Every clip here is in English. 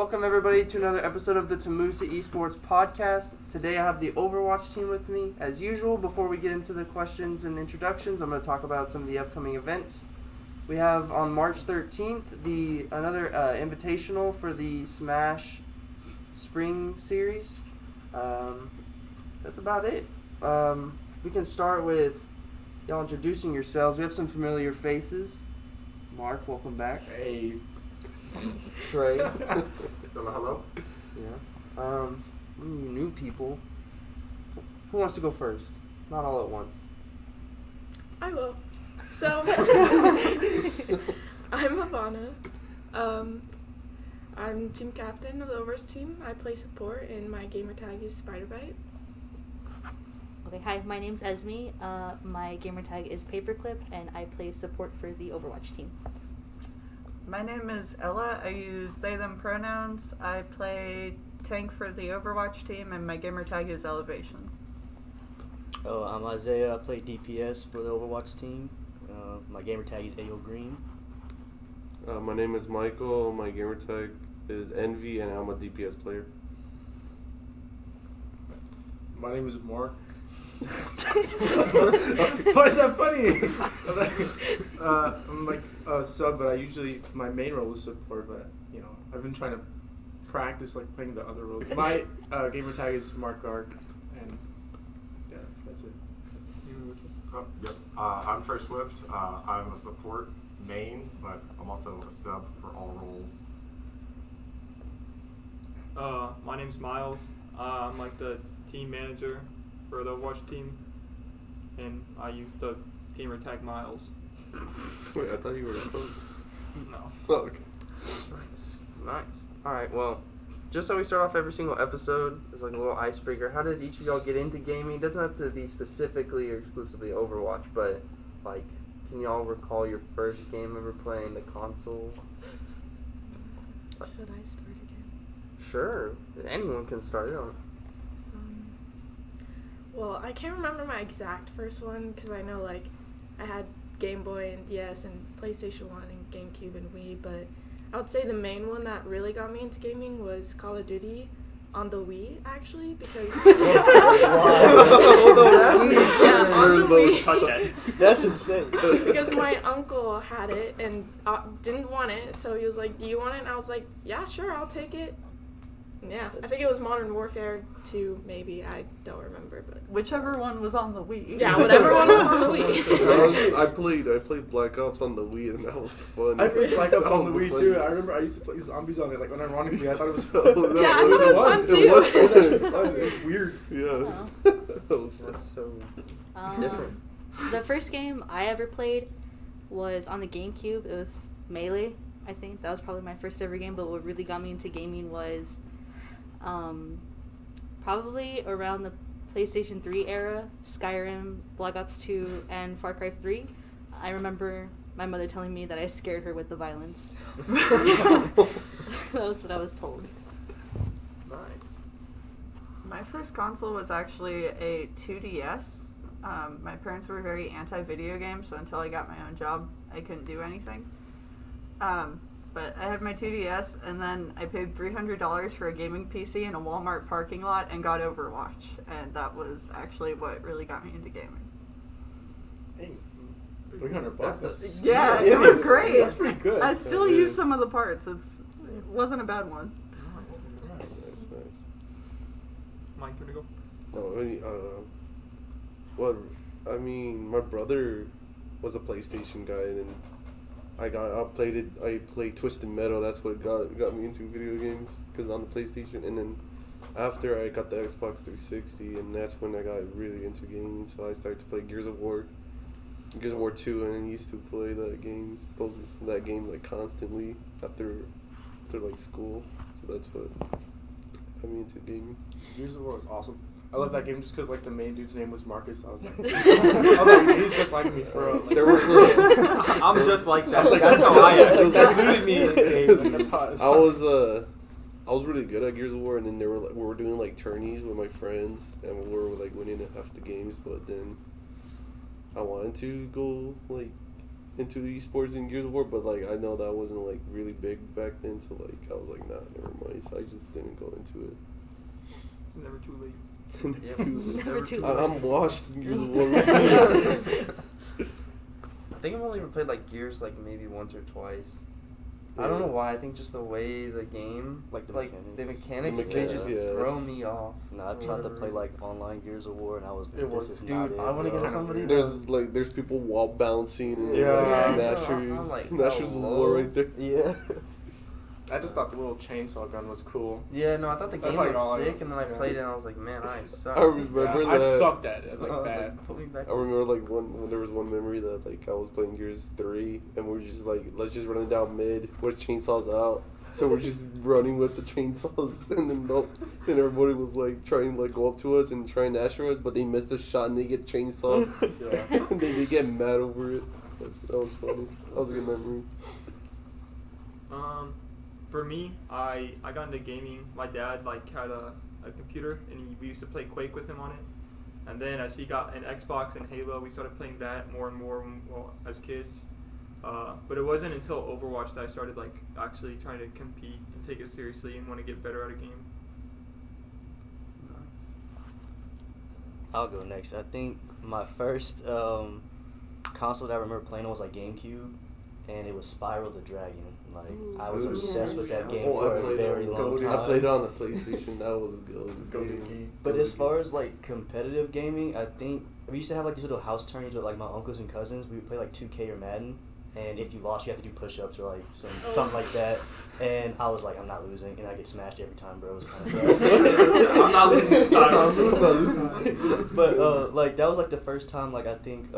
welcome everybody to another episode of the TAMUSA Esports Podcast. Today I have the Overwatch team with me. As usual, before we get into the questions and introductions, I'm going to talk about some of the upcoming events. We have on March 13th another invitational for the Smash Spring Series. That's about it. We can start with y'all introducing yourselves. We have some familiar faces. Mark, welcome back. Hey. Trey. Hello. Yeah. New people. Who wants to go first? Not all at once. I will. So, I'm Havana. I'm team captain of the Overwatch team. I play support, and my gamer tag is Spiderbite. Okay, hi, my name's Esme. My gamer tag is Paperclip, and I play support for the Overwatch team. My name is Ella. I use they, them pronouns. I play tank for the Overwatch team, and my gamer tag is Elevation. I'm Isaiah. I play DPS for the Overwatch team. My gamer tag is AO Green. My name is Michael. My gamer tag is Envy, and I'm a DPS player. My name is Mark. Why is that funny? I'm like a sub, but my main role is support. But I've been trying to practice like playing the other roles. My gamer tag is Mark Garg, and yeah, that's it. Yep. I'm Trey Swift. I'm a support main, but I'm also a sub for all roles. My name's Miles. I'm like the team manager for the Overwatch team, and I use the gamer tag Miles. Wait, I thought you were a coach. No. Oh, okay. Nice. Alright, well, just so we start off every single episode, it's like a little icebreaker. How did each of y'all get into gaming? It doesn't have to be specifically or exclusively Overwatch, but, like, can y'all recall your first game ever playing the console? Should I start again? Sure. Anyone can start it on. Well, I can't remember my exact first one because I know like I had Game Boy and DS and PlayStation 1 and GameCube and Wii, but I would say the main one that really got me into gaming was Call of Duty on the Wii, actually, because On the Wii. That's insane. Because my uncle had it and didn't want it, so he was like, "Do you want it?" And I was like, "Yeah, sure, I'll take it." Yeah, I think it was Modern Warfare 2, maybe. I don't remember, but Whichever one was on the Wii. yeah, whatever one was on the Wii. I played Black Ops on the Wii, and that was fun. I played Black Ops That on the was Wii fun. too. I remember I used to play zombies on it. Like unironically, I thought it was fun. Yeah, I thought it was fun too. It was fun. It was weird. Yeah. Wow. That was fun. That's so different. The first game I ever played was on the GameCube. It was Melee, I think. That was probably my first ever game, but what really got me into gaming was probably around the PlayStation 3 era, Skyrim, Black Ops 2, and Far Cry 3. I remember my mother telling me that I scared her with the violence. That was what I was told. Nice. My first console was actually a 2DS. My parents were very anti-video games, so until I got my own job, I couldn't do anything. But I had my 2DS, and then I paid $300 for a gaming PC in a Walmart parking lot and got Overwatch. And that was actually what really got me into gaming. Hey, $300. That's Yeah, it was great. That's pretty good. I still use some of the parts. It wasn't a bad one. Nice. Mike, you wanna go? I mean, my brother was a PlayStation guy, and I played Twisted Metal. That's what got me into video games, because on the PlayStation. And then after I got the Xbox 360, and that's when I got really into gaming. So I started to play Gears of War 2, and I used to play that game like constantly after like school. So that's what got me into gaming. Gears of War was awesome. I love that game just because like the main dude's name was Marcus. I was like, he's just like me for real. Like, There was I'm just like that. I was like, That's how I am. That's literally me in the game. Like, that's how I was really good at Gears of War, and then we were doing like tourneys with my friends, and we were like winning half the games. But then I wanted to go like into the esports in Gears of War, but like I know that wasn't like really big back then, so like I was like, nah, never mind. night, so I just didn't go into it. It's never too late. Yeah. Never too late. I'm washed in Gears of War. I think I've only ever played like Gears like maybe once or twice. I don't know why. I think just the way the game, Like the the mechanics. mechanics, The they just mechanics, yeah. throw me off. No, I tried to play like online Gears of War, and I was It was- this is dude, not it. I wanna bro. get somebody There's people wall bouncing and Yeah. like, Yeah. Nashers. I'm like, Nashers hello. war right there. Yeah. I just thought the little chainsaw gun was cool. Yeah, no, I thought the That's game like was all I sick, was- and then I yeah. played it, and I was like, man, I suck. I remember Yeah, I that. sucked at it, like I was bad. put me back. I remember like when there was one memory that like I was playing Gears 3 and we were just like, let's just run it down mid with chainsaws out. So we're just running with the chainsaws, and then and everybody was like trying to like go up to us and try and Asher us, but they missed a shot and they get chainsawed. Yeah. And they get mad over it. That was funny. That was a good memory. For me, I got into gaming. My dad like had a computer, and we used to play Quake with him on it. And then as he got an Xbox and Halo, we started playing that more and more as kids. But it wasn't until Overwatch that I started like actually trying to compete and take it seriously and want to get better at a game. I'll go next. I think my first console that I remember playing was like GameCube, and it was Spyro the Dragon. Like I was Ooh, obsessed with that game Oh, for I a played very it. long time. I played it on the PlayStation. That was good. Go to geek. But as far as like competitive gaming, I think we used to have like these little house tourneys with like my uncles and cousins. We would play like 2K or Madden, and if you lost, you have to do push-ups or like something like that. And I was like, I'm not losing, and I get smashed every time, bro. It was kind of sad. I'm not losing. But like that was like the first time like I think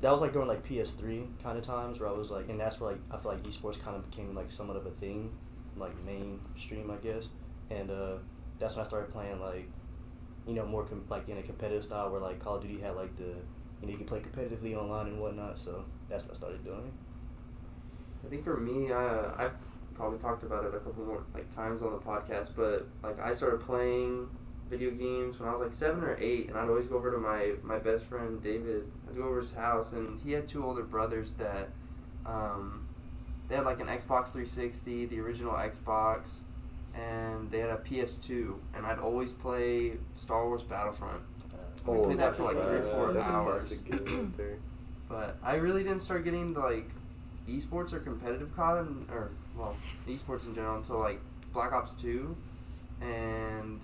that was like during like PS3 kind of times where I was like, and that's where like I feel like esports kind of became like somewhat of a thing, like mainstream I guess. And that's when I started playing like, you know, more like in a competitive style where like Call of Duty had like the, you know, you can play competitively online and whatnot. So that's what I started doing. I think for me, I've probably talked about it a couple more like times on the podcast, but like I started playing video games when I was like 7 or 8, and I'd always go over to my best friend David. I'd go over to his house, and he had 2 older brothers that they had like an Xbox 360, the original Xbox, and they had a PS2, and I'd always play Star Wars Battlefront. We played that for like 3 or 4 that's hours. a classic game right there. But I really didn't start getting into like esports or competitive COD, or well, esports in general until like Black Ops 2, and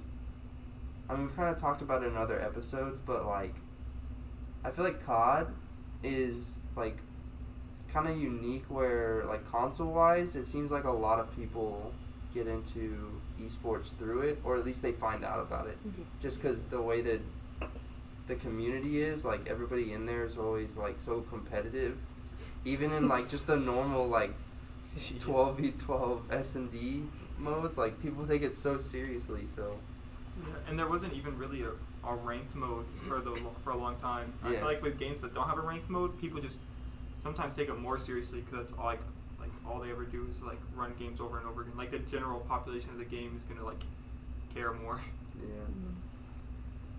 I mean we've kind of talked about it in other episodes, but like I feel like COD is like kind of unique where like console wise it seems like a lot of people get into esports through it, or at least they find out about it, just because the way that the community is, like everybody in there is always like so competitive, even in like just the normal like 12v12 S&D modes, like people take it so seriously. So Yeah, and there wasn't even really a ranked mode for a long time. I Yeah. feel like with games that don't have a ranked mode, people just sometimes take it more seriously because that's all, like all they ever do is like run games over and over again. Like the general population of the game is gonna like care more. yeah.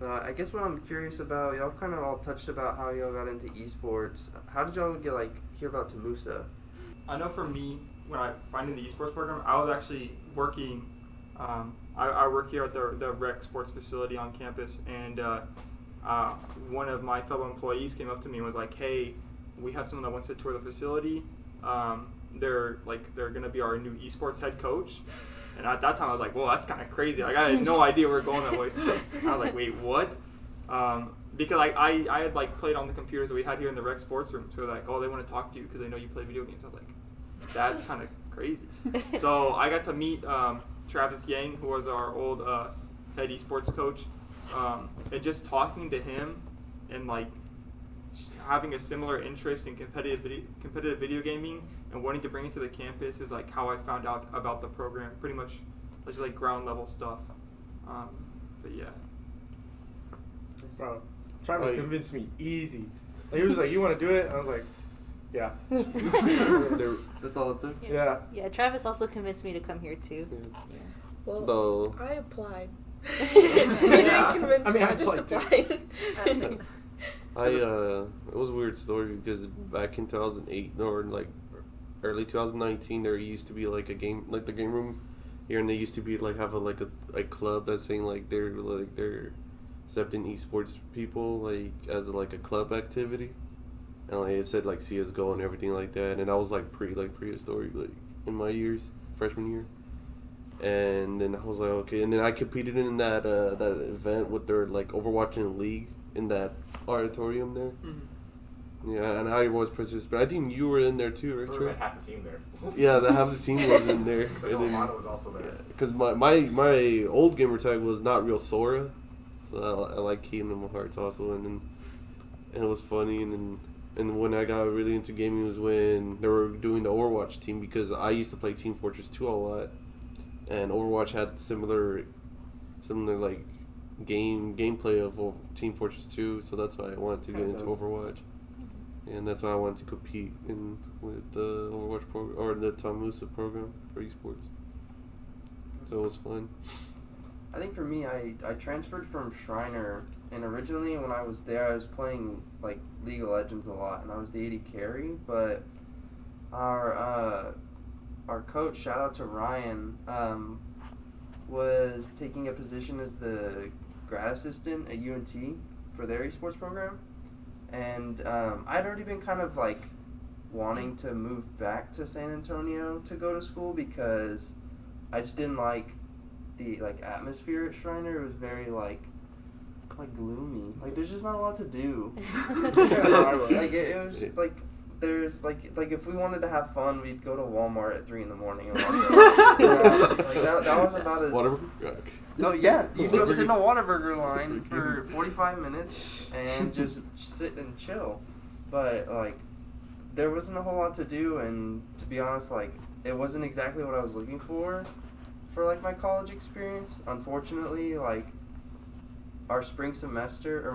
I guess what I'm curious about, y'all kind of all touched about how y'all got into esports. How did y'all get hear about TAMUSA? I know for me, when I finding the esports program, I was actually working. I work here at the rec sports facility on campus, and one of my fellow employees came up to me and was like, "Hey, we have someone that wants to tour the facility. They're gonna be our new esports head coach." And at that time, I was like, "Whoa, that's kind of crazy!" Like, I had no idea we were going that way. I was like, "Wait, what?" Because I had like played on the computers that we had here in the rec sports room. So like, "Oh, they want to talk to you because they know you play video games." I was like, "That's kind of crazy." So I got to meet Travis Yang, who was our old head esports coach, and just talking to him and like having a similar interest in competitive video gaming and wanting to bring it to the campus is like how I found out about the program. Pretty much just like ground level stuff. But yeah. Bro, Travis Like- convinced me easy. Like, he was like, "You want to do it?" And I was like, "Yeah." That's all it took? Yeah. Yeah, Travis also convinced me to come here too. Yeah. Well, Though I applied. He didn't convince I mean, me. I I just applied applied. it was a weird story because back in 2008 or like early 2019 there used to be like a game, like the game room here, and they used to be like have a club that's saying like they're accepting esports people like as a club activity, and like it said like CS:GO and everything like that, and I was like prehistoric like in my years, freshman year. And then I was like, okay. And then I competed in that event with their like Overwatch in League in that auditorium there. Mm-hmm. Yeah, and I was participating. I think you were in there too, right? So we had half the team there. Yeah, half the team was in there. So And then, Romano was also there. because my old gamer tag was not real Sora, so I like Kingdom Hearts also. And it was funny. And when I got really into gaming was when they were doing the Overwatch team, because I used to play Team Fortress 2 a lot. And Overwatch had similar like gameplay of Team Fortress 2, so that's why I wanted to get into Overwatch, and that's why I wanted to compete with the Overwatch program or the TAMUSA program for esports. So it was fun. I think for me, I transferred from Shriner, and originally when I was there, I was playing like League of Legends a lot, and I was the AD carry, but our coach, shout out to Ryan, was taking a position as the grad assistant at UNT for their esports program. And I'd already been kind of like wanting to move back to San Antonio to go to school because I just didn't like the atmosphere at Shriner. It was very like gloomy. Like there's just not a lot to do. Like it was like there's like if we wanted to have fun, we'd go to Walmart at 3 a.m. and walk around. Like that was about as. Whataburger. No, yeah, you go sit in a Whataburger line for 45 minutes and just sit and chill. But like, there wasn't a whole lot to do, and to be honest, like it wasn't exactly what I was looking for like my college experience. Unfortunately, like my spring semester of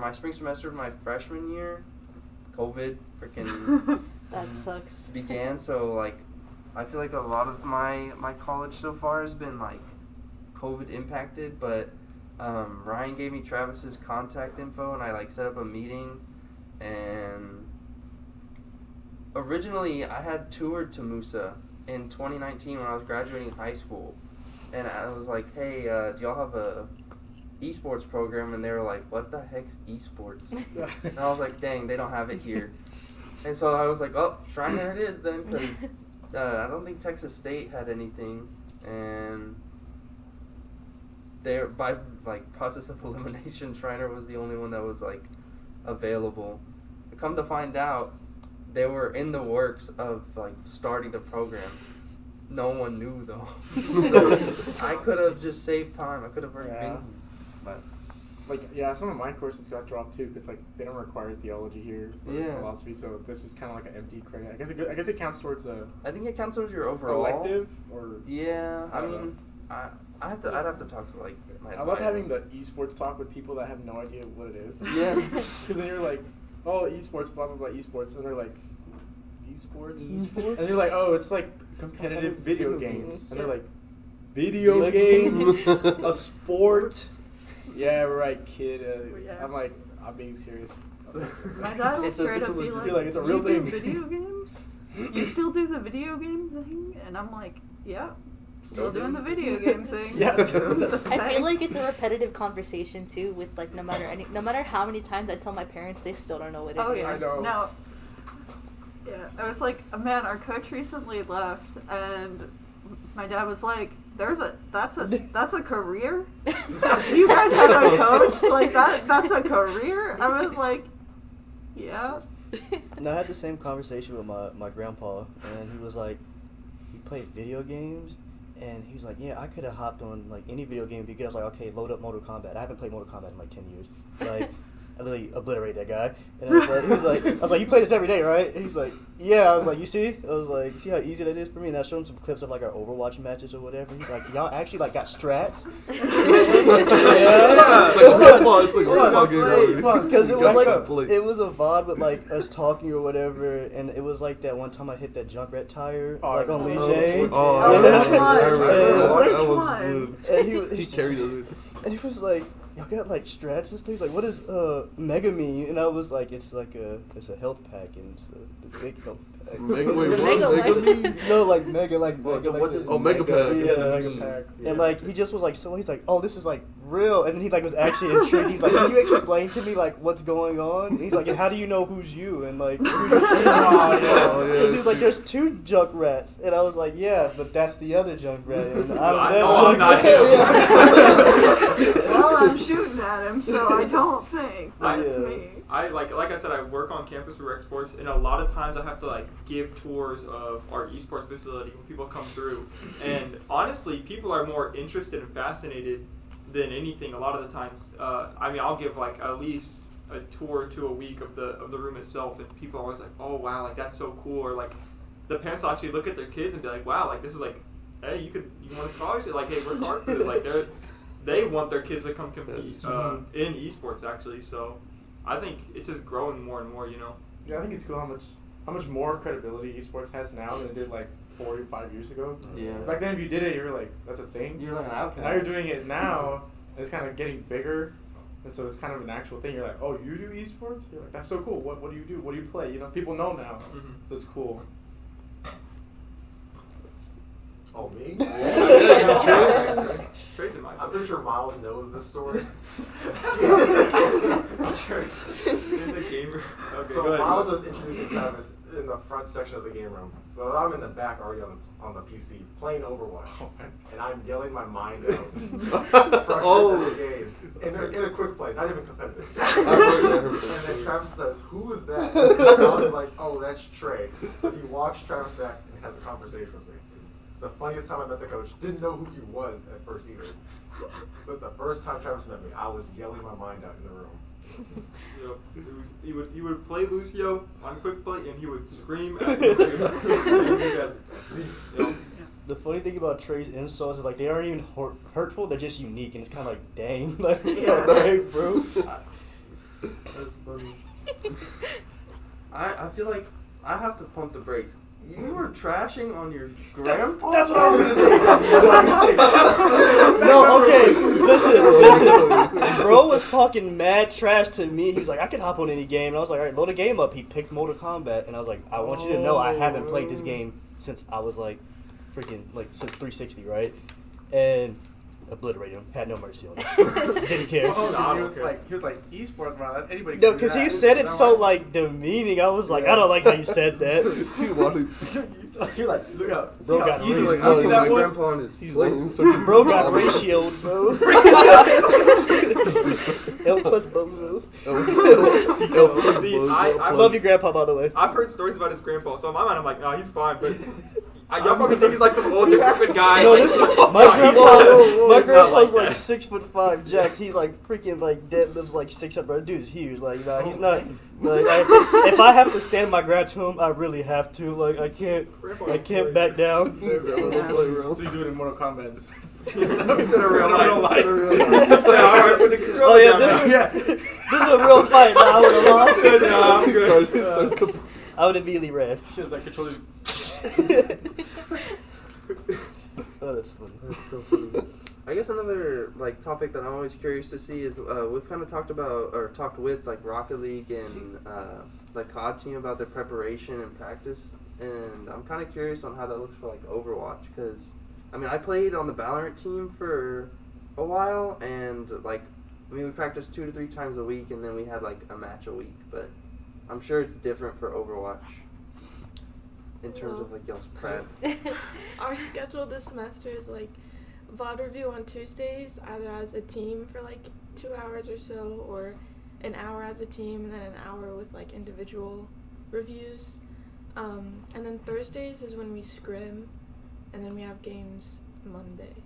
my freshman year, COVID freaking That sucks. began. So like, I feel like a lot of my college so far has been like COVID impacted, but Ryan gave me Travis's contact info, and I like set up a meeting. And originally I had toured TAMUSA in 2019 when I was graduating high school, and I was like, hey, do y'all have a esports program? And they were like, what the heck's esports? And I was like, dang, they don't have it here. And so I was like, oh, Shriner it is then, because I don't think Texas State had anything, and there, by like process of elimination, Shriner was the only one that was like available. Come to find out, they were in the works of like starting the program. No one knew though. I could have just saved time. I could have already been. But some of my courses got dropped too because like they don't require theology here or philosophy, so this is kind of like an empty credit. I guess it counts towards a. I think it counts towards your overall elective or. Yeah, I mean, I'd have to talk to like my. I love having the esports talk with people that have no idea what it is. Yeah. Because then you're like, oh, esports, blah blah blah, esports, and they're like, esports, and you're like, oh, it's like competitive video games, and they're like, video games, a sport. Yeah, right, kid. I'm like, I'm being serious. My dad will straight up be like, it's a real you thing. do video games? You still do the video game thing? And I'm like, yeah, still doing the video game thing. Yeah. I feel like it's a repetitive conversation too. With like no matter how many times I tell my parents, they still don't know what it is. Oh yeah, I know. no. Yeah, I was like, man, our coach recently left, and my dad was like, that's a career? You guys have a coach? Like, that's a career? I was like, yeah. And I had the same conversation with my grandpa, and he was like, he played video games, and he was like, yeah, I could have hopped on like any video game because I was like, okay, load up Mortal Kombat. I haven't played Mortal Kombat in like 10 years. Like, I literally obliterate that guy. And I was like, you play this every day, right? And he's like, yeah. I was like, you see? I was like, you see how easy that is for me? And I showed him some clips of like our Overwatch matches or whatever. He's like, y'all actually like got strats? It's like a football. It's like a football game. Because it was like it was a VOD with like us talking or whatever, and it was like that one time I hit that Junkrat tire like on Leger. I remember. Which one? And he carried it. And he was like, y'all got like strats and stuff. He's like, what does mega mean? And I was like, it's a health pack, and it's the big health pack. Mega, wait, The what? mega Mega? No, like mega, like What mega. what like is? this. Oh, mega pack. Yeah, mega pack. And like he just was like, so he's like, oh, this is like real, and then he like was actually intrigued. He's like, can you explain to me like what's going on? And he's like, and how do you know who's you and like who's your team? Oh, yeah. Because he was like, there's 2 Junkrats, and I was like, yeah, but that's the other Junkrat, and I'm I that know I'm not Junkrat. Well, I'm shooting at him, so I don't think that's Yeah. me. I like I said, I work on campus for rec sports, and a lot of times I have to like give tours of our esports facility when people come through. And honestly, people are more interested and fascinated than anything. A lot of the times, I mean, I'll give like at least a tour or 2 a week of the room itself, and people are always like, "Oh wow, like that's so cool," or like the parents will actually look at their kids and be like, "Wow, like this is like, hey, you want a scholarship? Like, hey, work hard for it." Like they want their kids to come compete in esports actually. So I think it's just growing more and more, you know. Yeah, I think it's cool how much more credibility esports has now than it did like 4 or 5 years ago. Yeah. Back then, if you did it, you were like, that's a thing. You're like an outcast. And now you're doing it now, and it's kind of getting bigger, and so it's kind of an actual thing. You're like, oh, you do esports? You're like, that's so cool. What do you do? What do you play? You know, people know now, so it's cool. Oh, me? Trey's in my I'm pretty sure Miles knows this story. in the game room. Okay, So go ahead. Miles was introducing Travis in the front section of the game room, but I'm in the back already on the PC playing Overwatch, and I'm yelling my mind out. Oh. The game in a quick play, not even competitive. I've heard And that. then Travis says, "Who is that?" And I was like, "Oh, that's Trey." So he walks Travis back and has a conversation with me. The funniest time I met the coach, didn't know who he was at first either. But the first time Travis met me, I was yelling my mind out in the room. You know, he would play Lucio on quick play, and he would scream at me. The funny thing about Trey's insults is like they aren't even hurtful; they're just unique, and it's kind of like, dang, like, alright, bro. That's funny. I feel like I have to pump the brakes. You were trashing on your grandpa? That's what I was gonna say. No, okay, listen. Bro was talking mad trash to me. He was like, I can hop on any game. And I was like, all right, load a game up. He picked Mortal Kombat. And I was like, I want you to know I haven't played this game since I was like, freaking, like, since 360, right? And obliterated him. Had no mercy on him. Didn't care. He was like, esports, bro. Anybody can No, do because that. he said it Is that so, right? like, demeaning. I was like, I don't like how you said that. He wanted. You're like, look out. Bro See got how easy raised. it is. See that one? grandpa on his He's plate. like, Bro got ratioed, bro. L plus bozo. See, I I love your grandpa, by the way. I've heard stories about his grandpa, so in my mind I'm like, no, he's fine. But y'all probably think he's like some old decrepit guy. No, like, this like, my no, he's grandpa's not like 6'5" jacked. He like freaking like deadlifts like 600. Dude's huge. Like nah, he's not. Like if I have to stand my ground to him, I really have to. Like I can't back down. So you do it in Mortal Kombat. Instead of real life. life. Oh yeah, this is a real fight. Nah, I would have lost. No, I'm good. I would immediately ran. She has like controllers. Oh, that's funny. That's so funny. I guess another like topic that I'm always curious to see is we've kind of talked with like Rocket League and like COD team about their preparation and practice, and I'm kind of curious on how that looks for like Overwatch, because I mean I played on the Valorant team for a while, and like we practiced 2 to 3 times a week, and then we had like a match a week, but I'm sure it's different for Overwatch in terms of like y'all's prep. Our schedule this semester is like VOD review on Tuesdays, either as a team for like 2 hours or so, or an hour as a team, and then an hour with like individual reviews. And then Thursdays is when we scrim, and then we have games Monday.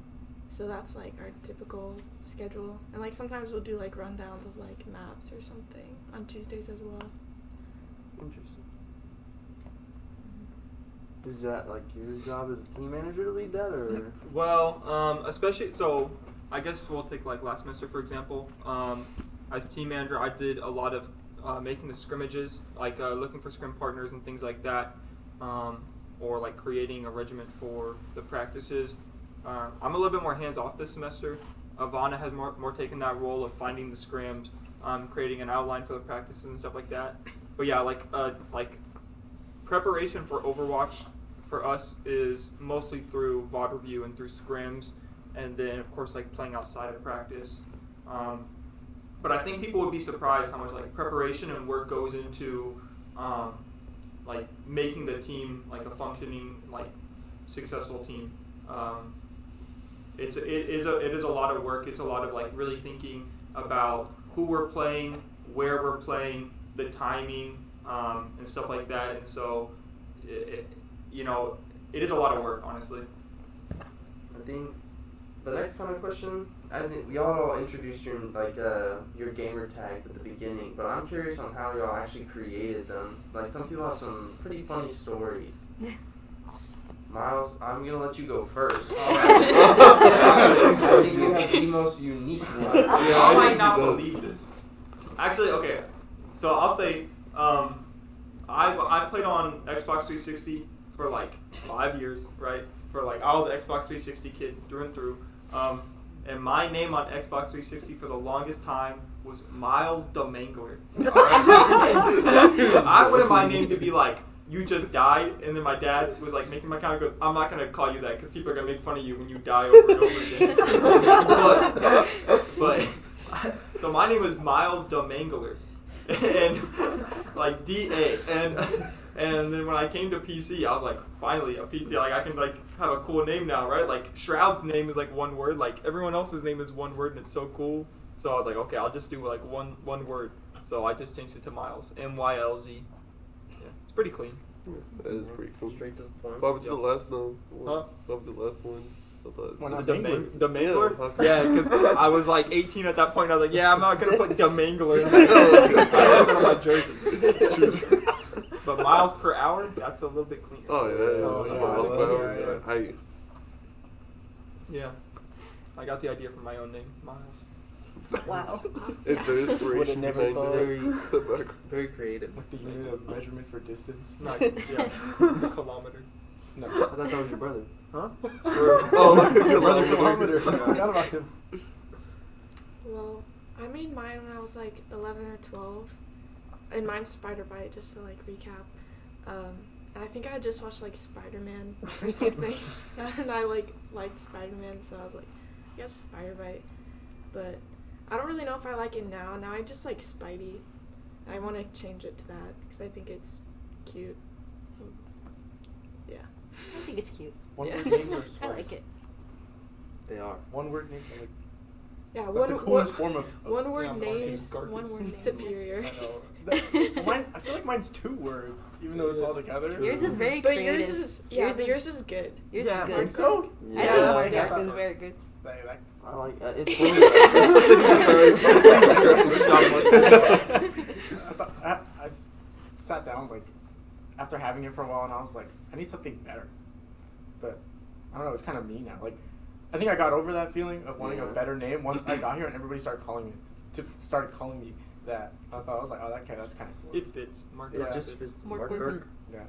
So that's like our typical schedule. And like sometimes we'll do like rundowns of like maps or something on Tuesdays as well. Interesting. Is that like your job as a team manager to lead that, or? Well, especially so, I guess we'll take like last semester for example. As team manager, I did a lot of making the scrimmages, like looking for scrim partners and things like that, or like creating a regiment for the practices. I'm a little bit more hands off this semester. Ivana has more taken that role of finding the scrims, creating an outline for the practices and stuff like that. But yeah, like preparation for Overwatch for us is mostly through VOD review and through scrims, and then of course like playing outside of practice. But I think people would be surprised how much like preparation and work goes into like making the team like a functioning, like successful team. It is a lot of work. It's a lot of like really thinking about who we're playing, where we're playing, the timing, and stuff like that. And so, it is a lot of work, honestly. I think the next kind of question, I think y'all all introduced your gamer tags at the beginning, but I'm curious on how y'all actually created them. Like, some people have some pretty funny stories. Miles, I'm gonna let you go first. I think you have the most unique one. I might not believe this. Actually, okay. So I'll say, I played on Xbox 360 for like 5 years, right? For like, I was an Xbox 360 kid through and through. And my name on Xbox 360 for the longest time was Miles the Mangler. I wanted my name to be like, you just died, and then my dad was like making my comment, goes, I'm not going to call you that because people are going to make fun of you when you die over and over again. but so my name was Miles the Mangler, and like D-A, and then when I came to PC, I was like, finally, a PC, like I can like have a cool name now, right? Like Shroud's name is like one word, like everyone else's name is one word, and it's so cool. So I was like, okay, I'll just do like one word. So I just changed it to Miles, M-Y-L-Z. It's pretty clean. Yeah, that is pretty cool. Straight to the point. What was the last one? Huh? What was the last one? The Mangler? Yeah, because I was like 18 at that point. I was like, yeah, I'm not going to put the Mangler in there. I put it on my jersey. But miles per hour, that's a little bit cleaner. Oh, yeah. Miles per hour. Yeah. I got the idea from my own name, Miles. Wow. It's the inspiration Would've never behind thought. the background. Very creative. With the unit of measurement for distance. Yeah, it's a kilometer. No. I thought that was your brother. Huh? Brother kilometer. I forgot about him. Well, I made mine when I was like 11 or 12. And mine's Spider Bite, just to like recap. And I think I had just watched like Spider-Man or something. And I liked Spider-Man, so I was like, I guess Spider Bite. But I don't really know if I like it now. Now I just like Spidey. I want to change it to that because I think it's cute. Yeah. I think it's cute. One Yeah. word names are I like it. They are. One word names are like. Yeah, That's the coolest form of. one word yeah, names, one one word names. superior. I know. Mine, I feel like mine's 2 words, even though it's all together. Yours is very But creative. yours is yours is good. Yours Yeah, is Think good. so? I think Yeah. yours is very good. Like, I like it's I sat down like after having it for a while, and I was like, I need something better. But I don't know, it's kind of me now. Like, I think I got over that feeling of wanting a better name once I got here, and everybody started calling me that. I was like, oh, that's kind of cool. It fits. Mark Yeah. Gurk just fits. fits. Mark Mark Gurk. Gurk. Yeah.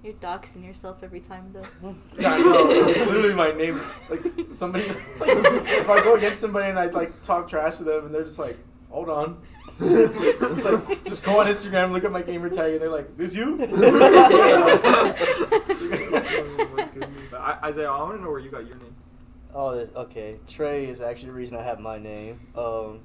You're doxing yourself every time, though. Yeah, I know. It's literally my name. Like somebody, if I go against somebody and I like talk trash to them, and they're just like, "Hold on," like, just go on Instagram, look at my gamer tag, and they're like, "This you?" Isaiah, I want to know where you got your name. Oh, okay. Trey is actually the reason I have my name. So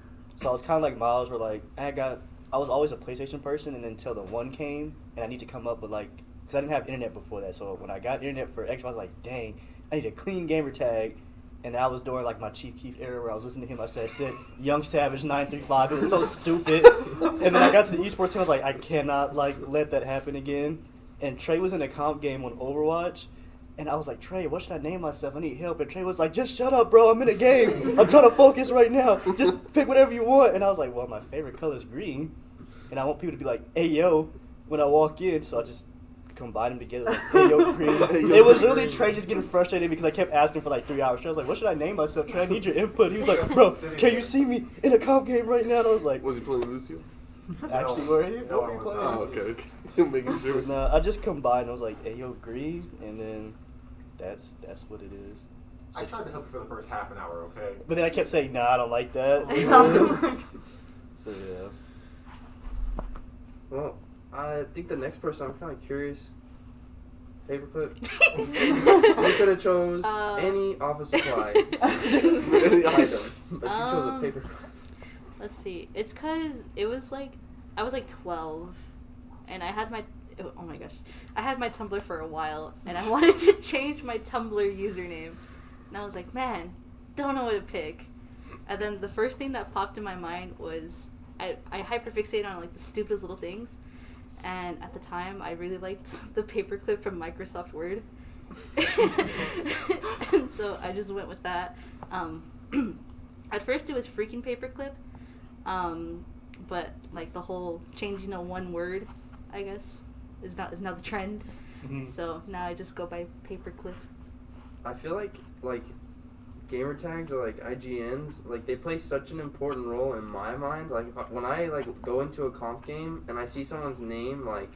I was kind of like Miles, where like I was always a PlayStation person, and until the 1 came, and I need to come up with like, because I didn't have internet before that. So when I got internet for Xbox, I was like, dang, I need a clean gamer tag. And I was during like my Chief Keef era where I was listening to him. I said Young Savage 935. It was so stupid. And then I got to the esports team. I was like, I cannot like let that happen again. And Trey was in a comp game on Overwatch. And I was like, Trey, what should I name myself? I need help. And Trey was like, just shut up, bro. I'm in a game. I'm trying to focus right now. Just pick whatever you want. And I was like, well, my favorite color is green. And I want people to be like, hey, yo, when I walk in. So I just combined them together. Like, hey, yo, green. It was really Trey just getting frustrated because I kept asking for like 3 hours. Trey was like, what should I name myself? Trey, I need your input. He was like, bro, can you see me in a comp game right now? And I was like, Was he playing Lucio? actually, were you? No, What were I you was playing? not. Oh, okay. Making sure. No, I just combined. I was like, hey, yo, green. And then that's what it is. I tried to help you for the first half an hour, okay? But then I kept saying, nah, I don't like that. So yeah. Well, I think the next person, I'm kind of curious. Paperclip. You could have chose any office supply item, but you chose a paperclip. Let's see. It's because it was like, I was like 12, and I had my, oh my gosh, I had my Tumblr for a while, and I wanted to change my Tumblr username. And I was like, man, don't know what to pick. And then the first thing that popped in my mind was, I hyperfixated on like the stupidest little things. And at the time, I really liked the paperclip from Microsoft Word. And so I just went with that. At first, it was freaking paperclip. But like the whole changing one word, I guess, is now the trend. Mm-hmm. So now I just go by paperclip. I feel like gamer tags or like IGNs, like they play such an important role in my mind. Like when I like go into a comp game and I see someone's name, like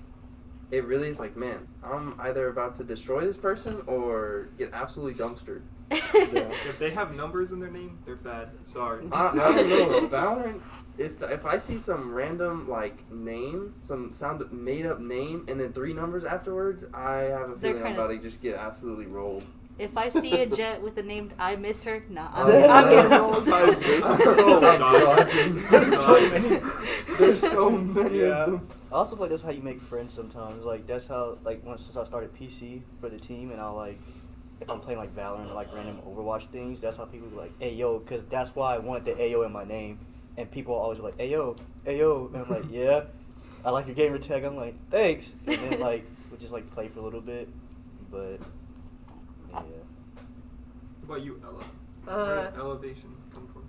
it really is like, man, I'm either about to destroy this person or get absolutely dumpstered. Yeah. If they have numbers in their name, they're bad. Sorry. I don't know. Valorant, if I see some random like name, some made up name, and then 3 numbers afterwards, I have a feeling I'm about to just get absolutely rolled. If I see a jet with the name I miss her, nah, I'm getting rolled. I miss her. Oh my god. There's so many. There's so many of them. I also feel like that's how you make friends sometimes. Like that's how since I started PC for the team, and I'll like if I'm playing like Valorant or like random Overwatch things, that's how people be like, "Hey yo," because that's why I wanted the Ayo in my name, and people always be like, "Ayo, Ayo," and I'm like, "Yeah, I like your gamer tag." I'm like, "Thanks," and then like we just like play for a little bit, but yeah. What about you, Ella? Where did Elevation come from?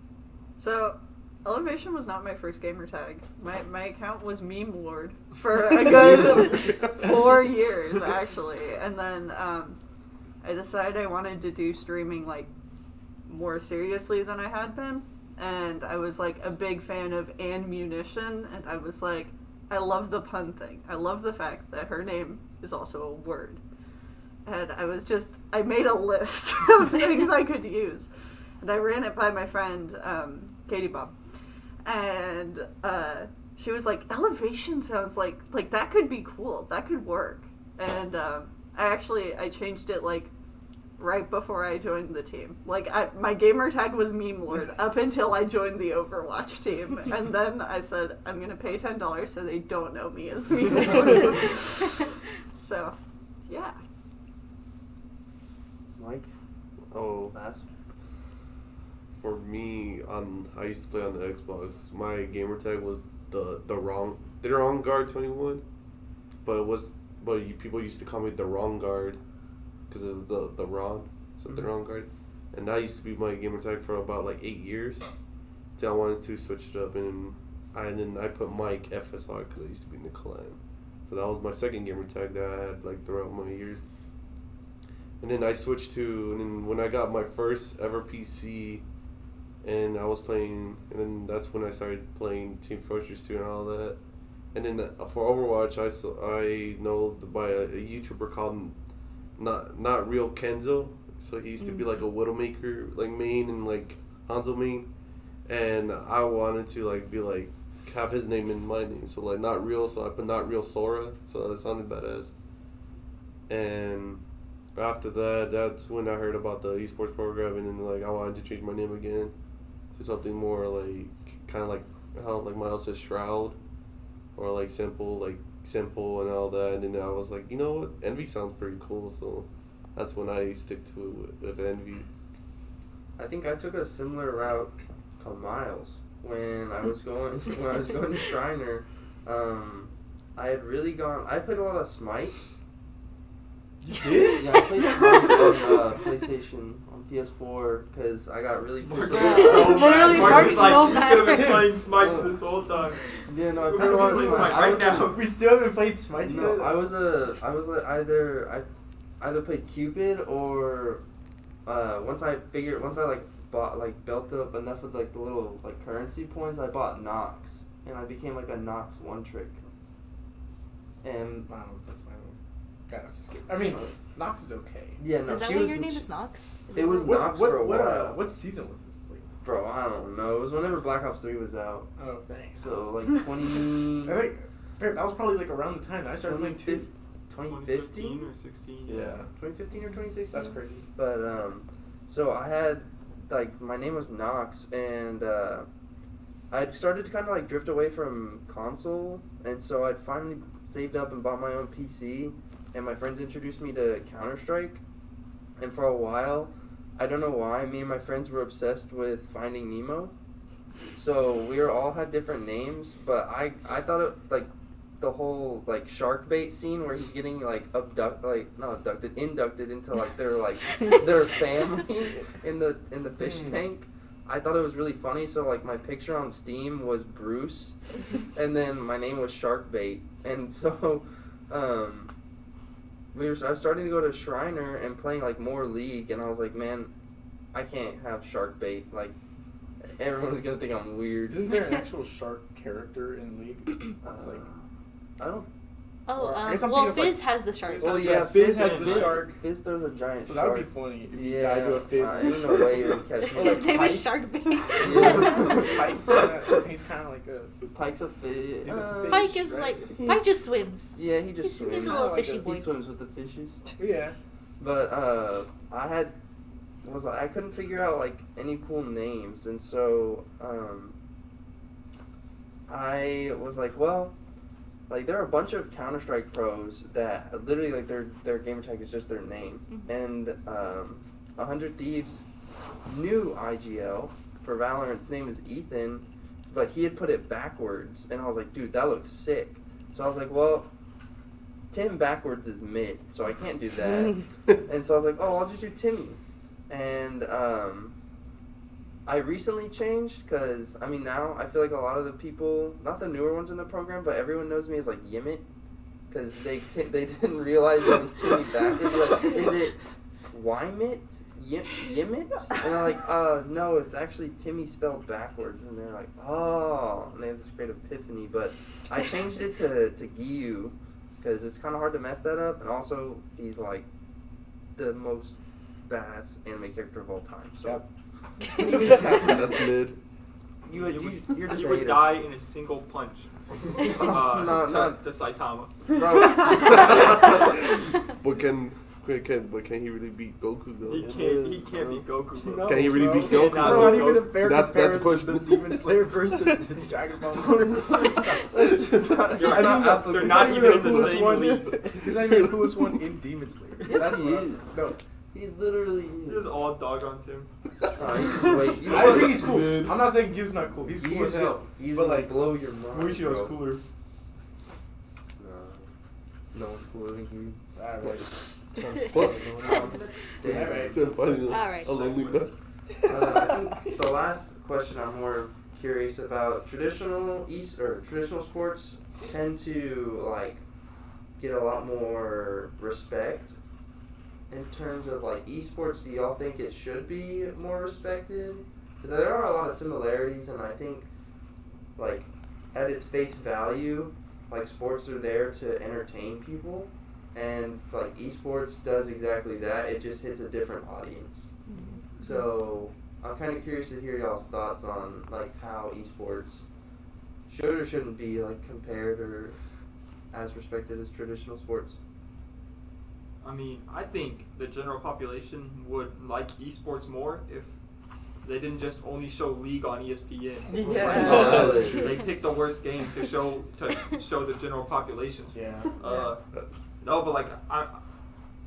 So, Elevation was not my first gamer tag. My account was Meme Lord for a good 4 years, actually. And then I decided I wanted to do streaming, like, more seriously than I had been. And I was, like, a big fan of Ann Munition. And I was like, I love the pun thing. I love the fact that her name is also a word. And I made a list of things I could use. And I ran it by my friend, Katie Bob. And she was like, Elevation sounds like that could be cool. That could work. And I changed it, like, right before I joined the team. Like, my gamer tag was Meme Lord up until I joined the Overwatch team. And then I said, I'm going to pay $10 so they don't know me as Meme Lord. So, yeah. Mike? Oh, Last? for me, I used to play on the Xbox. My gamer tag was the wrong guard 21, people used to call me the wrong guard because of the wrong, so the wrong guard, and that used to be my gamer tag for about like 8 years. Till I wanted to switch it up, and then I put Mike FSR because I used to be in the clan. So that was my second gamer tag that I had like throughout my years. And then I switched and then when I got my first ever PC, and I was playing, and then that's when I started playing Team Fortress 2 and all that. And then for Overwatch, I know by a YouTuber called Not Real Kenzo. So he used to be like a Widowmaker like main and like Hanzo main, and I wanted to like be like have his name in my name, so like Not Real. So I put Not Real Sora, so that sounded badass. And after that, that's when I heard about the esports program, and then like I wanted to change my name again to something more like kind of like how like Miles says Shroud, or like simple and all that. And then I was like, you know what, Envy sounds pretty cool, so that's when I stick to it with Envy. I think I took a similar route to Miles when I was going to Shriner. I played a lot of Smite. You did? Yeah, I played Smite on PlayStation, on PS4, because I got really pissed Mark off. is so Literally, mad. Mark's Mark so is mad. like, you could have been playing Smite this whole time. Yeah, no, I We're played a lot of playing Smite. Smite right now. We still haven't played Smite No, together? I was I either played Cupid or once I built up enough of like the little like currency points, I bought Nox, and I became like a Nox one trick. And Wow, that's my own. I mean, Nox is okay. Yeah, no, Is that she why was. your name is Nox? It was Nox for a while. What season was this? Like, Bro, I don't know. It was whenever Black Ops 3 was out. oh, dang. So like 20. I think that was probably like around the time that I started playing too. 2015 or 16. Yeah. 2015 or 2016. That's crazy. But so I had like my name was Nox, and I'd started to kind of like drift away from console, and so I'd finally saved up and bought my own PC, and my friends introduced me to Counter-Strike, and for a while, I don't know why, me and my friends were obsessed with Finding Nemo, so we all had different names, but I thought it like the whole like shark bait scene where he's getting like inducted into like their family in the fish tank. I thought it was really funny, so like my picture on Steam was Bruce, and then my name was Sharkbait, and so I was starting to go to Shriner and playing like more League, and I was like, man, I can't have Sharkbait. Like everyone's gonna think I'm weird. Isn't there an actual shark character in League? That's like I don't. Oh, I guess I'm well, thinking of, Fizz has the shark. Oh yeah, Fizz has the shark. Fizz throws a giant So shark. that would be funny if you Yeah, died to a Fizz. ain't no way you're gonna catch me. His name is Pike? Sharkbait. Pike, he's kind of like a. Pike's a fish. He's a fish. Pike is right? like Pike just swims. Yeah, he just He's swims. a little Like fishy a- boy. He swims with the fishes. Yeah. But I couldn't figure out like any cool names, and so I was like, well, like there are a bunch of Counter-Strike pros that literally like their gamer tag is just their name, and 100 Thieves new IGL for Valorant's name is Ethan, but he had put it backwards, and I was like, dude, that looks sick. So I was like, well, Tim backwards is mid, so I can't do that. And so I was like, oh, I'll just do Timmy. And I recently changed because, I mean, now I feel like a lot of the people, not the newer ones in the program, but everyone knows me as like Yimit, because they didn't realize it was Timmy backwards. They're like, is it Wymit? Yimit? And they're like, no, it's actually Timmy spelled backwards. And they're like, oh, and they have this great epiphany. But I changed it to Giyu, because it's kind of hard to mess that up, and also he's like the most badass anime character of all time. So That's mid. you're just You a would hater. die in a single punch. To Saitama. But can he really beat Goku though? He can't beat Goku, bro. No, Can he really bro. beat Goku? That's Not not even a fair That's the comparison. question. The Demon Slayer versus the Dragon Ball. You're I not- mean, they're he's not even in the coolest same one. league. He's not even the coolest one in Demon Slayer. Yes, That's he what is. No, He's literally. He was all dog on Tim. I think he's cool. Mid. I'm not saying Gyu's not cool. He's cool as hell. But like, blow your mind. Muichiro's bro. cooler. No one's cooler than you. Alright. What? Alright. Tim fighting Alright. a lonely man. I think the last question I'm more curious about, traditional sports tend to like get a lot more respect. In terms of like esports, do y'all think it should be more respected? Because there are a lot of similarities, and I think like at its face value, like sports are there to entertain people, and like esports does exactly that. It just hits a different audience. So I'm kind of curious to hear y'all's thoughts on like how esports should or shouldn't be like compared or as respected as traditional sports. I mean, I think the general population would like esports more if they didn't just only show League on ESPN. Yeah. They picked the worst game to show the general population. Yeah. No, but like I've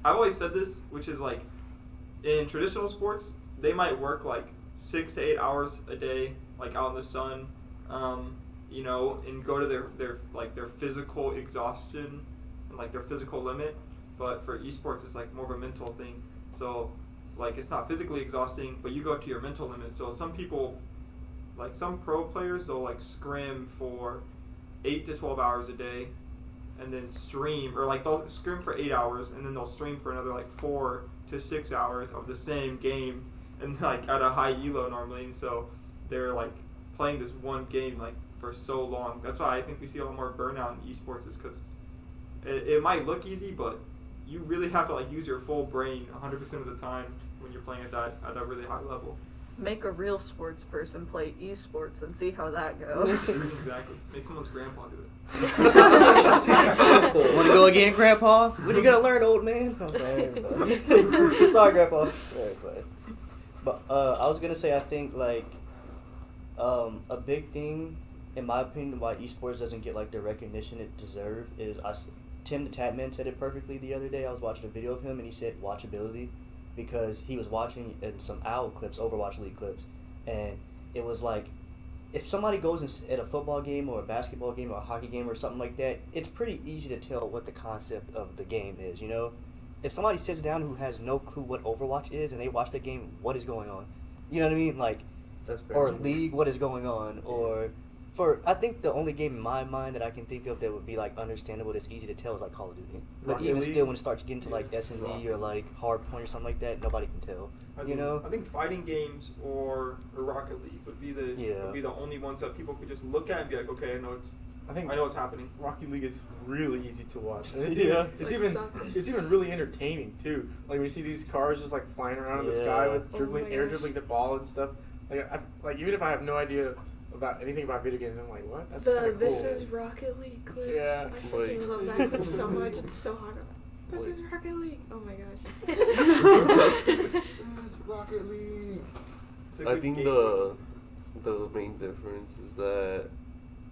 always said this, which is like in traditional sports, they might work like 6 to 8 hours a day, like out in the sun, and go to their physical exhaustion and like their physical limit. But for esports, it's like more of a mental thing. So like it's not physically exhausting, but you go to your mental limit. So some people, like some pro players, they'll like scrim for 8 to 12 hours a day, and then stream, or like they'll scrim for 8 hours, and then they'll stream for another like 4 to 6 hours of the same game, and like at a high elo normally. And so they're like playing this one game like for so long. That's why I think we see a lot more burnout in esports, is because it might look easy, but you really have to like use your full brain 100% of the time when you're playing at that really high level. Make a real sports person play esports and see how that goes. Exactly. Make someone's grandpa do it. Want to go again, Grandpa? What are you gonna learn, old man? Okay. Sorry, Grandpa. But I was gonna say, I think like a big thing, in my opinion, why esports doesn't get like the recognition it deserves is Tim the Tatman said it perfectly the other day. I was watching a video of him and he said watchability, because he was watching in some OWL clips, Overwatch League clips, and it was like, if somebody goes at a football game or a basketball game or a hockey game or something like that, it's pretty easy to tell what the concept of the game is, you know? If somebody sits down who has no clue what Overwatch is and they watch the game, what is going on? You know what I mean? Like, or League, what is going on? Or I think the only game in my mind that I can think of that would be like understandable, that's easy to tell, is like Call of Duty. But Rocket even League? still, when it starts getting to like S&D or like Hardpoint or something like that, nobody can tell. I think fighting games or Rocket League would be the only ones that people could just look at and be like, okay, I know what's happening. Rocket League is really easy to watch. And It's it's even really entertaining too. Like when you see these cars just like flying around in the sky with Oh my air gosh. dribbling the ball and stuff. Like even if I have no idea about anything about video games, I'm like, what? That's kind of cool. This is Rocket League clip. Yeah. I freaking love that clip so much. It's so hard. This is Rocket League. Oh my gosh. This is Rocket League. It's a I good think game. the main difference is that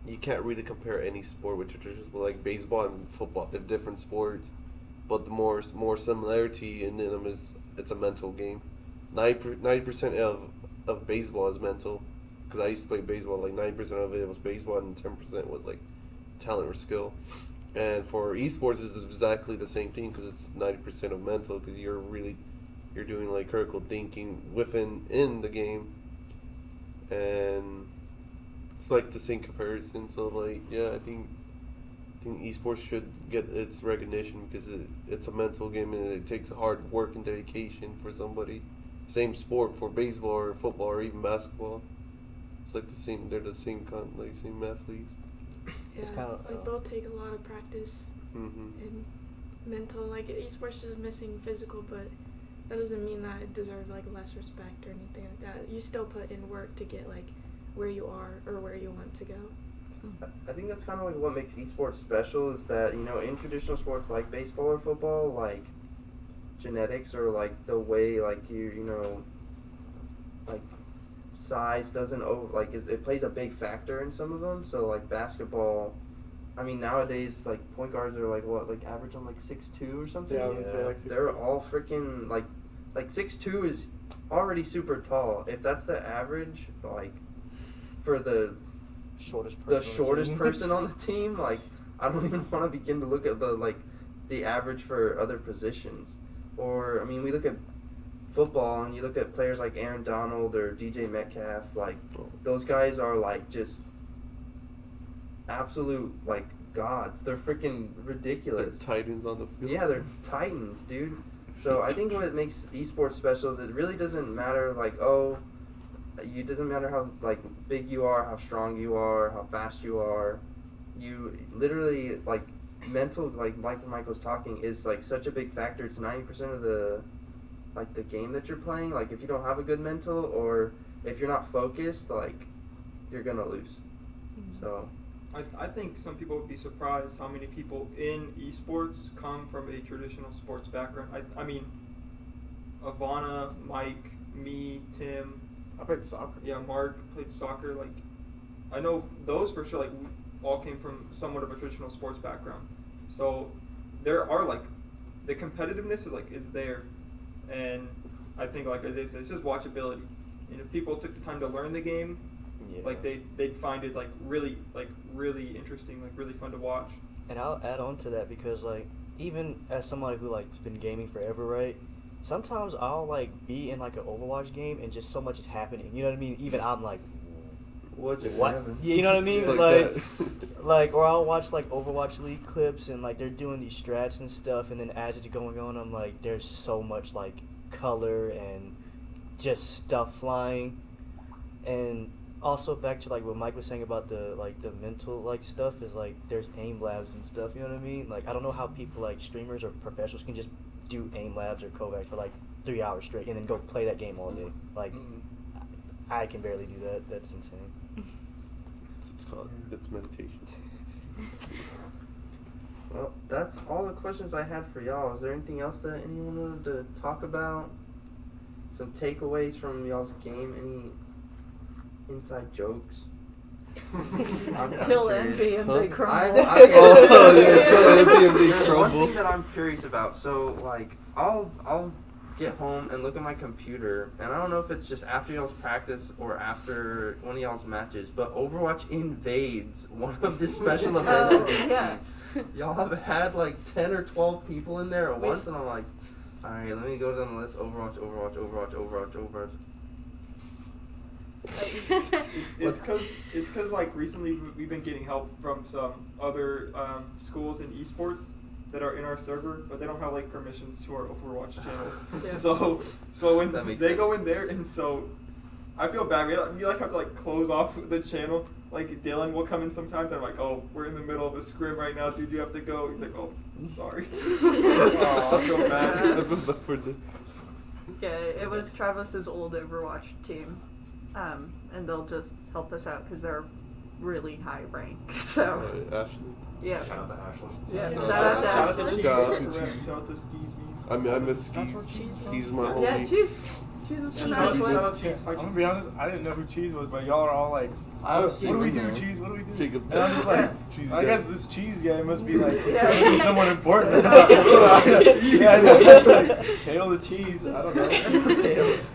you can't really compare any sport with traditional sport, like baseball and football. They're different sports, but the more similarity in them is it's a mental game. 90% of baseball is mental, because I used to play baseball. Like 9% of it was baseball and 10% was like talent or skill. And for esports, it's exactly the same thing, because it's 90% of mental, because you're doing like critical thinking in the game, and it's like the same comparison. So like, yeah, I think esports should get its recognition, because it's a mental game and it takes hard work and dedication for somebody. Same sport for baseball or football or even basketball. It's like the same. They're the same same athletes. Yeah, It's kinda, like both take a lot of practice Mm-hmm. and mental. Like esports is missing physical, but that doesn't mean that it deserves like less respect or anything like that. You still put in work to get like where you are or where you want to go. I think that's kind of like what makes esports special, is that, you know, in traditional sports like baseball or football, like genetics or like the way like you know, like size doesn't it plays a big factor in some of them. So like basketball, I mean nowadays like point guards are like average on like 6'2" or something. Yeah, I would say like 6'2". They're all freaking like 6'2" is already super tall. If that's the average, like for the shortest person on the team, like I don't even want to begin to look at the average for other positions. Or I mean, we look at football and you look at players like Aaron Donald or DJ Metcalf, like those guys are like just absolute like gods. They're freaking ridiculous. They're titans on the field. Yeah, they're titans, dude. So I think what makes esports special is it really doesn't matter it doesn't matter how like big you are, how strong you are, how fast you are. You literally like mental, like Mike was talking, is like such a big factor. It's 90% of the game that you're playing. Like if you don't have a good mental, or if you're not focused, like you're gonna lose. So I think some people would be surprised how many people in esports come from a traditional sports background. I mean, Ivana, Mike, me, Tim. I played soccer. Yeah, Mark played soccer. Like, I know those for sure. Like, we all came from somewhat of a traditional sports background. So there are like the competitiveness is there, and I think like Isaiah said, it's just watchability. And if people took the time to learn the game, like they'd find it really interesting, like really fun to watch. And I'll add on to that, because like even as somebody who like has been gaming forever, right? Sometimes I'll like be in like an Overwatch game and just so much is happening. You know what I mean? Even I'm like, what? Yeah, you know what I mean? It's like or I'll watch like Overwatch League clips and like they're doing these strats and stuff, and then as it's going on, I'm like, there's so much like color and just stuff flying, and Also, back to like what Mike was saying about the mental like stuff is like there's aim labs and stuff. You know what I mean? Like I don't know how people like streamers or professionals can just do aim labs or Kovacs for like 3 hours straight and then go play that game all day. Like I can barely do that. That's insane. It's meditation. Well, that's all the questions I had for y'all. Is there anything else that anyone wanted to talk about? Some takeaways from y'all's game? Any inside jokes? Kill envy and they crumble. Kill envy and they There's one crumble. thing that I'm curious about. So, like, I'll get home and look at my computer, and I don't know if it's just after y'all's practice or after one of y'all's matches, but Overwatch invades one of the special events of the Yeah. season. Y'all have had like 10 or 12 people in there at once, and I'm like, alright, let me go down the list. Overwatch. It's because like recently we've been getting help from some other schools in esports that are in our server, but they don't have like permissions to our Overwatch channels. Yeah. So when That they makes go sense. in there, and so I feel bad. We like have to like close off the channel. Like Dylan will come in sometimes, and I'm like, oh, we're in the middle of a scrim right now, dude. You have to go. He's like, oh, sorry. I feel bad. Yeah, it was Travis's old Overwatch team, and they'll just help us out because they're really high rank. So Ashley. yeah, Shout out to Ashley. yeah. Shout Shout out to Shout out Ashley. to Shout out to Cheese. Cheese. Shout out to Skis memes. I miss That's where Skis. Cheese Skis is my homie. Yeah, she's a Shout out specialist. Cheese. Hi, I'm gonna Cheese. be honest, I didn't know who Cheese was, but y'all are all like, I what was do we do, seeing Cheese? What do we do? Jacob. And I'm just like, Cheese I guy. guess this Cheese guy must be like Yeah. someone important. Yeah, I know. It's like, hail the cheese. I don't know.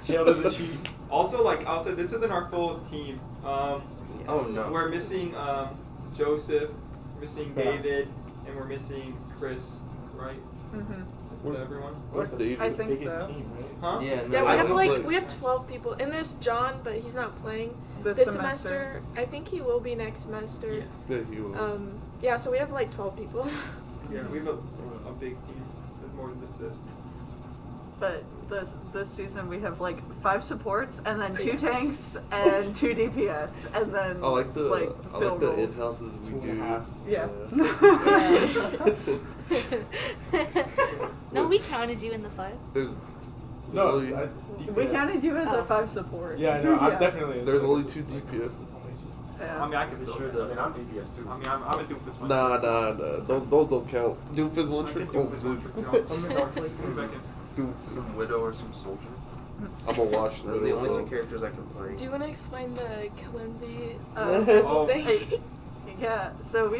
Hail to the cheese. Also, like I'll say, this isn't our full team. Oh no. We're missing Joseph, missing Yeah. David, and we're missing Chris, right? Mm-hmm. Where's- Everyone? Where's David? I think Biggest so. team, right? Huh? Yeah, no, Yeah, we I have don't like play. we have 12 people, and there's John, but he's not playing This this semester. semester. I think he will be next semester. Yeah, you will. Yeah, so we have like 12 people. Yeah, we have a big team. There's more than just this. But this season we have like 5 supports and then 2 tanks and 2 DPS and then I like the fill roles. in-houses we 2.5. do. Yeah. No, we counted you in the 5. There's No, only, We counted you as Oh. a 5 support. Yeah, no, I'm Yeah. definitely. there's only 2 DPSs. Yeah. I mean, I can fill I it. mean, I'm DPS too. I mean, I'm a doofus one. Nah. Those don't count. Doofus one I trick. can Oh, doofus one dude. trick. I'm in dark place. Come back in. Doofus. Some widow or some soldier. I'm a wash. Those are the only so- 2 characters I can play. Do you want to explain the kill envy Oh. thing? Yeah, so we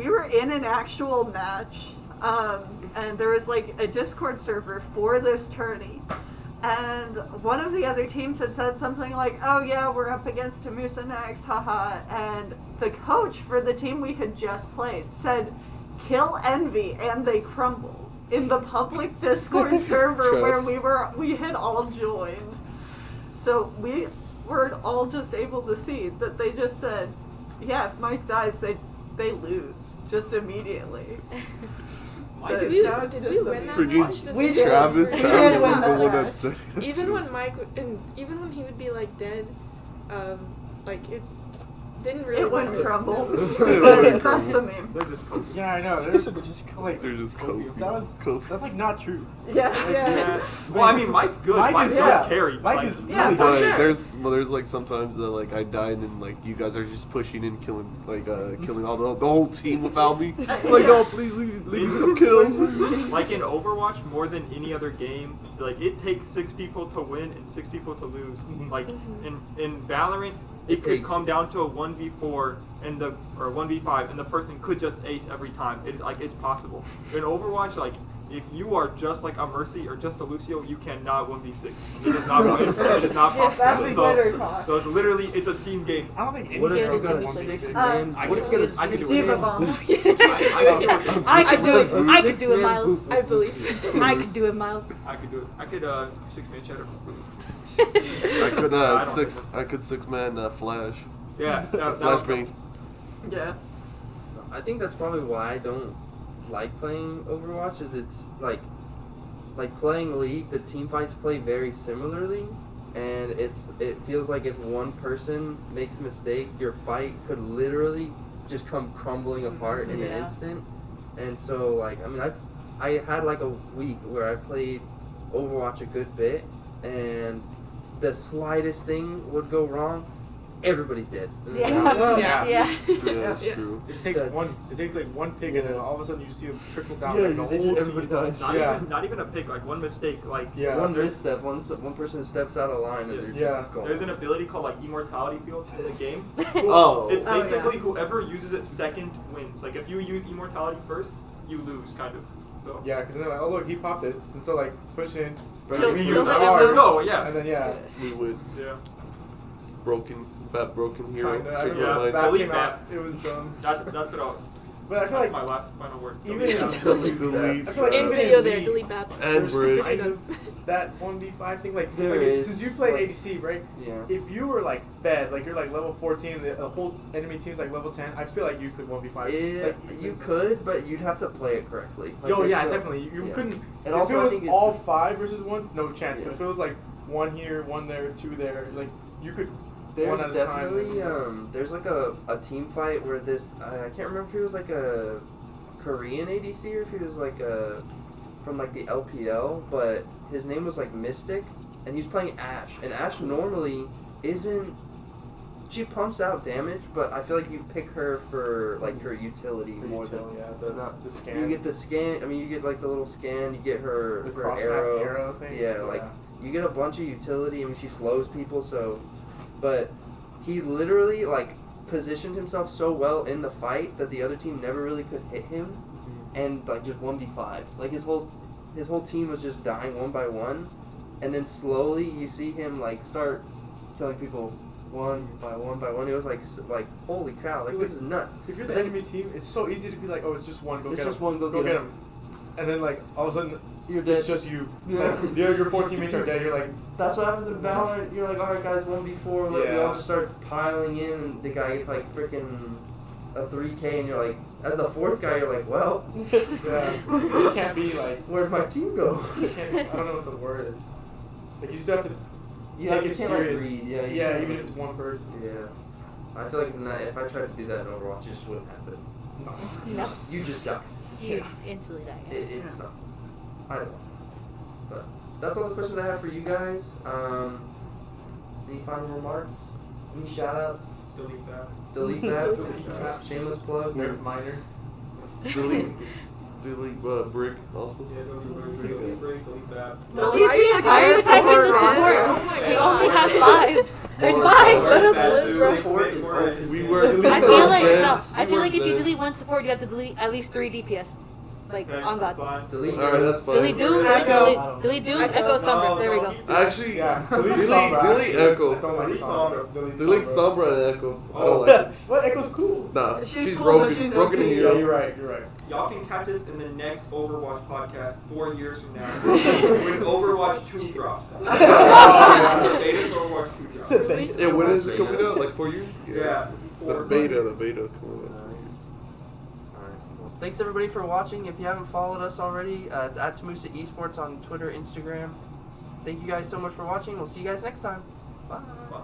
were in an actual match, and there was like a Discord server for this tourney, and one of the other teams had said something like, "Oh yeah, we're up against TAMUSA next, haha," and the coach for the team we had just played said, "Kill envy and they crumble," in the public Discord server Trash. where we had all joined. So we were all just able to see that they just said, yeah, if Mike dies, they lose just immediately. So Did we, now it's did just we the win that Freaking match? Does We it- did. Travis We was did win the that one that match. said it. Even when Mike, and even when he would be like dead, like it didn't really. It wouldn't matter. crumble. It But wouldn't that's the crumble. meme. They're just cool. Yeah, I know. They're just like They're just Kofi. that's like not true. Yeah. Yeah. Well, I mean, Mike's good. Mike Mike is- does yeah. carry. Mike Like, is Yeah, really for But sure. there's like sometimes that like I die and then like you guys are just pushing and killing killing all the whole team without me. Like, oh please leave me some kills. Like in Overwatch, more than any other game, like it takes 6 people to win and 6 people to lose. Like in Valorant, it could takes- come down to a 1v4 and or 1v5, and the person could just ace every time. It's like it's possible. In Overwatch, like if you are just like a Mercy or just a Lucio, you cannot 1v6. It is not win. It is not possible. That's the glitter talk. So it's literally it's a team game. I don't think What if Yeah, you got a it's 6 Uh, man? I What if you got a I could do 6 it. Diva bomb. I could do it. I could do it, Six-man Miles. booth. I believe it. I could do it, Miles. I could do it. I could 6-man shadow. I could I don't six. think so. I could 6-man flash. Yeah, that Flash was- bangs. Yeah. I think that's probably why I don't like playing Overwatch. Is it's like playing League. The team fights play very similarly, and it feels like if one person makes a mistake, your fight could literally just come crumbling apart in an Yeah. instant. And so, like, I mean, I had like a week where I played Overwatch a good bit, and the slightest thing would go wrong, everybody's dead. Well, Yeah. yeah. That's Yeah. true. It just takes like one pick, and then all of a sudden you see them trickle down. Yeah, like, the they whole just- everybody team. dies. Not, Yeah. even, not even a pick, like one mistake. Like Yeah. One misstep, one person steps out of line, and they're Yeah. just gone. there's an ability called like Immortality Field in the game. Oh. It's Oh, yeah. basically whoever uses it second wins. Like if you use Immortality first, you lose, kind of. So Yeah, because they're like, oh look, he popped it, and so like push in, Kill- we kill use him, ours, let's go, yeah. and then yeah, We would yeah, broken hero. kinda. I Check remember Yeah. your mind. that Delete came that. out, it was done. that's what I'll. But I feel That's like my last final word. even Delete in- that. Delete. I feel like In even video there, League, delete that. And there's Bridge. kind of that 1v5 thing, like, There like is, since you played but- ADC, right? Yeah. If you were like fed, like you're like level 14, the whole enemy team's like level 10, I feel like you could 1v5. Yeah, Like, you could, but you'd have to play it correctly. Like, Yo, there's yeah, still- definitely. You yeah. couldn't. And if also, it I was think all 5 versus 1, no chance. Yeah. But if it was like 1 here, 1 there, 2 there, like you could There's one at a time. definitely there's like a team fight where this I can't remember if he was like a Korean ADC or if he was like a from like the LPL, but his name was like Mystic, and he was playing Ashe, and Ashe normally isn't. She pumps out damage, but I feel like you pick her for like her utility more than. yeah, that's not- the scan. You get the scan. I mean, you get like the little scan. You get her the her cross arrow thing. Yeah, like you get a bunch of utility. I mean, she slows people. So, but he literally like positioned himself so well in the fight that the other team never really could hit him, and like just 1v5. Like his whole team was just dying one by one, and then slowly you see him like start killing people one by one. It was like holy cow! Like this is nuts. If you're the enemy team, it's so easy to be like, oh, it's just one. Go It's get just him. one, go get get him. him. And then like all of a sudden, You're dead. it's just you. Yeah. Like, your 4 teammates are dead. You're like, That's what happens in Valorant. You're like, alright guys, 1v4, we Yeah. all just start piling in, and the guy gets like freaking a 3K, and you're like, as the 4th guy, you're like, well, yeah, you can't be like, where'd my team go? you can't, I don't know what the word is. Like you still have to You take it can't like serious. read, yeah. you Yeah, can't, even like- if it's one person. Yeah. I feel like if I tried to do that in Overwatch, it just wouldn't happen. No. You just die. You instantly die. It's not. I don't know. But that's all the questions I have for you guys. Any final remarks? Any shout outs? Delete that. Delete that. Delete that. Shameless plug. Nerf minor. delete Brick also. Yeah, delete that. No, why are you talking Why are you about talking to support? support? Oh my We only gosh. have 5. There's Or- 5. Let us That's live, bro. Support is always We good. were. I feel like Zen. no. I We feel were like if you Zen. delete 1 support, you have to delete at least 3 DPS. Like Okay, on that's God. fine. Delete. Alright, that's fine. Delete Doom. Echo. Delete Doom. Echo. Echo Sombra. No, There we no, go. keep that. Actually, Yeah, delete Sombra, Echo. actually. I don't like Delete Sombra. Sombra. Delete Sombra and Echo. I don't like it. What? Echo's cool. Nah, She's she's cool, broken. but she's broken okay. in Yeah, Europe. you're right. You're right. Y'all can catch us in the next Overwatch podcast 4 years from now when Overwatch 2 drops. The beta for Overwatch 2 drops. Yeah, when is it coming out? Like 4 years? Yeah. The 4 beta years. coming out. Alright. Well, thanks everybody for watching. If you haven't followed us already, it's at TAMUSA Esports on Twitter, Instagram. Thank you guys so much for watching. We'll see you guys next time. Bye. Bye.